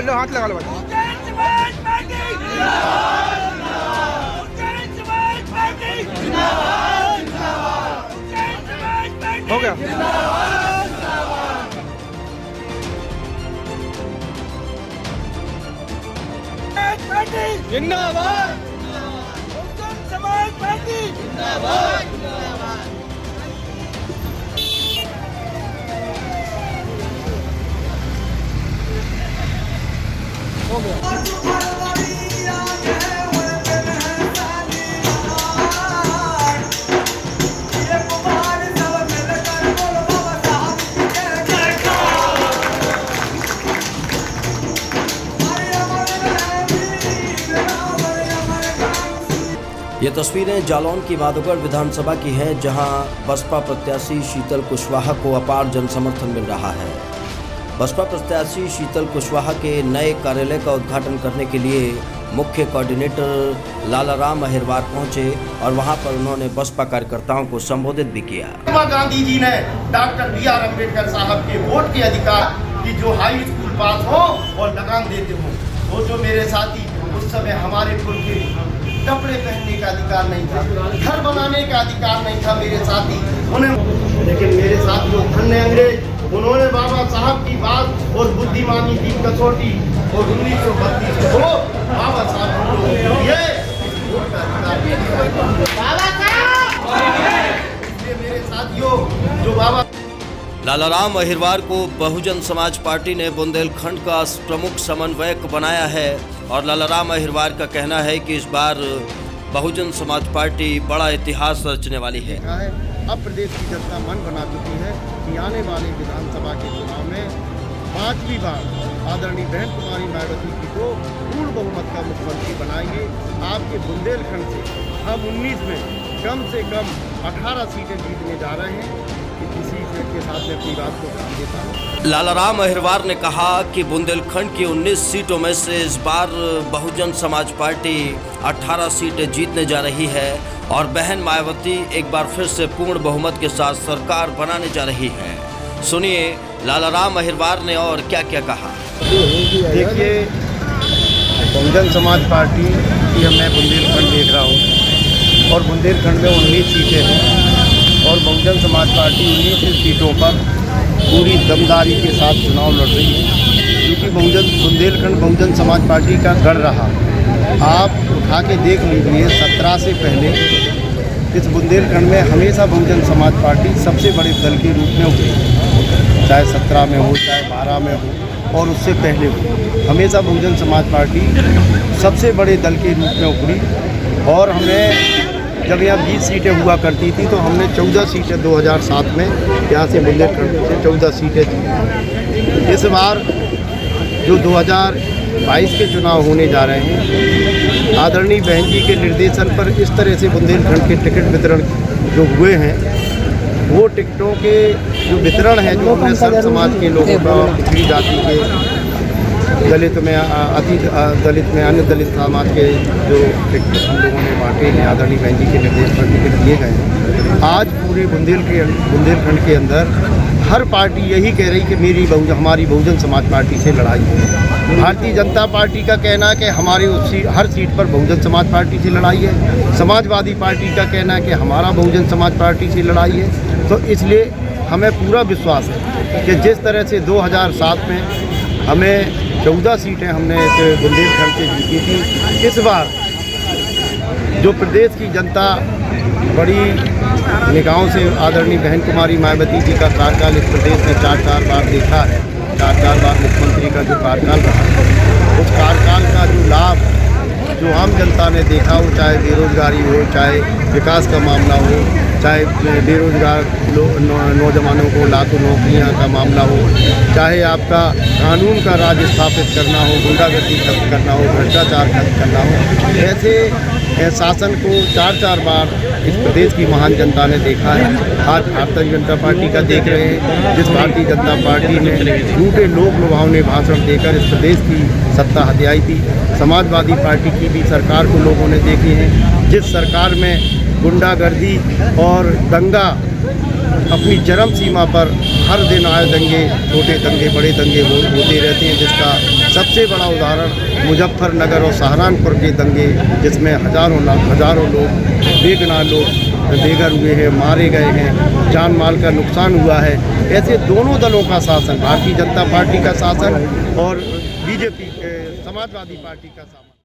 लो हाथ लगा लो भाई। हो गया। जिंदाबाद समाज पार्टी जिंदाबाद। हो गया। ये तस्वीरें जालौन की माधोगढ़ विधानसभा की हैं, जहां बसपा प्रत्याशी शीतल कुशवाहा को अपार जनसमर्थन मिल रहा है। बसपा प्रत्याशी शीतल कुशवाहा के नए कार्यालय का उद्घाटन करने के लिए मुख्य कोऑर्डिनेटर लालाराम अहिरवार पहुंचे और वहां पर उन्होंने बसपा कार्यकर्ताओं को संबोधित भी किया। महात्मा गांधी जी ने डॉक्टर बी.आर. अम्बेडकर साहब के वोट के अधिकार की जो हाई स्कूल पास हो और लगान देते हो, वो जो मेरे साथी उस समय हमारे कुल के कपड़े पहनने का अधिकार नहीं था, घर बनाने का अधिकार नहीं था मेरे साथी उन्हें। लेकिन मेरे साथी जो धन्य अंग्रेज, उन्होंने बाबा साहब की बात और बुद्धिमानी की कसौटी और 1932 को बाबा साहब मेरे साथियों जो बाबा लालाराम अहिरवार को बहुजन समाज पार्टी ने बुंदेलखंड का प्रमुख समन्वयक बनाया है और लालाराम अहिरवार का कहना है कि इस बार बहुजन समाज पार्टी बड़ा इतिहास रचने वाली है। अब प्रदेश की जनता मन बना चुकी है कि आने वाले विधानसभा के चुनाव में 5वीं बार आदरणीय बहन कुमारी मायावती जी को पूर्ण बहुमत का मुख्यमंत्री बनाएंगे। आपके बुंदेलखंड से हम 19 में कम से कम 18 सीटें जीतने जा रहे हैं। इसी के साथ में अपनी बात को काम देता हूँ। लालाराम अहिरवार ने कहा कि बुंदेलखंड की 19 सीटों में से इस बार बहुजन समाज पार्टी 18 सीटें जीतने जा रही है और बहन मायावती एक बार फिर से पूर्ण बहुमत के साथ सरकार बनाने जा रही है। सुनिए लालाराम अहिरवार ने और क्या क्या कहा। देखिए, बहुजन समाज पार्टी की मैं बुंदेलखंड देख रहा हूँ और बुंदेलखंड में 19 सीटें हैं और बहुजन समाज पार्टी 19 सीटों पर पूरी दमदारी के साथ चुनाव लड़ रही है, क्योंकि बुंदेलखंड बहुजन समाज पार्टी का गढ़ रहा। आप उठा के देख लीजिए, 17 से पहले इस बुंदेलखंड में हमेशा बहुजन समाज पार्टी सबसे बड़े दल के रूप में उभरी, चाहे 17 में हो, चाहे 12 में हो और उससे पहले हो। हमेशा बहुजन समाज पार्टी सबसे बड़े दल के रूप में उभरी और हमें जब यहाँ 20 सीटें हुआ करती थी तो हमने 14 सीटें 2007 में यहाँ से बुंदेलखंड से 14 सीटें थी। इस बार जो 2022 के चुनाव होने जा रहे हैं, आदरणीय बहन जी के निर्देशन पर इस तरह से बुंदेलखंड के टिकट वितरण जो हुए हैं, वो टिकटों के जो वितरण है, जो हमने सर्व समाज के लोगों का, पिछड़ी जाति के, दलित में दलित में अन्य दलित समाज के जो टिकट हम लोगों ने बांटे हैं, आदरणीय बहन जी के निर्देश पर टिकट दिए गए हैं। आज पूरे बुंदेलखंड के अंदर हर पार्टी यही कह रही कि हमारी बहुजन समाज पार्टी से लड़ाई है। भारतीय जनता पार्टी का कहना है कि हमारे हर सीट पर बहुजन समाज पार्टी से लड़ाई है। समाजवादी पार्टी का कहना है कि हमारा बहुजन समाज पार्टी से लड़ाई है। तो इसलिए हमें पूरा विश्वास है कि जिस तरह से 2007 में हमें 14 सीटें हमने बुंदेलखंड से जीती थी, इस बार जो प्रदेश की जनता बड़ी निगाहों से आदरणीय बहन कुमारी मायावती जी का कार्यकाल इस प्रदेश में 4 बार देखा है, 4 बार मुख्यमंत्री का जो कार्यकाल रहा, उस कार्यकाल का जो लाभ जो आम जनता ने देखा हो, चाहे बेरोजगारी हो, चाहे विकास का मामला हो, चाहे बेरोजगार नौजवानों को लाखों नौकरियां का मामला हो, चाहे आपका कानून का राज स्थापित करना हो, गुंडागर्दी खत्म करना हो, भ्रष्टाचार खत्म करना हो, ऐसे शासन को 4 बार इस प्रदेश की महान जनता ने देखा है। आज भारतीय जनता पार्टी का देख रहे हैं, जिस भारतीय जनता पार्टी ने झूठे लोक लुभावने भाषण देकर इस प्रदेश की सत्ता हथियाई थी। समाजवादी पार्टी की भी सरकार को लोगों ने देखे हैं, जिस सरकार में गुंडागर्दी और दंगा अपनी चरम सीमा पर हर दिन आए दंगे, छोटे दंगे, बड़े दंगे होते रहते हैं, जिसका सबसे बड़ा उदाहरण मुजफ्फरनगर और सहारनपुर के दंगे, जिसमें हज़ारों लोग, बेगुनाह लोग बेघर हुए हैं, मारे गए हैं, जान माल का नुकसान हुआ है। ऐसे दोनों दलों का शासन, भारतीय जनता पार्टी का शासन और बीजेपी समाजवादी पार्टी का शासन।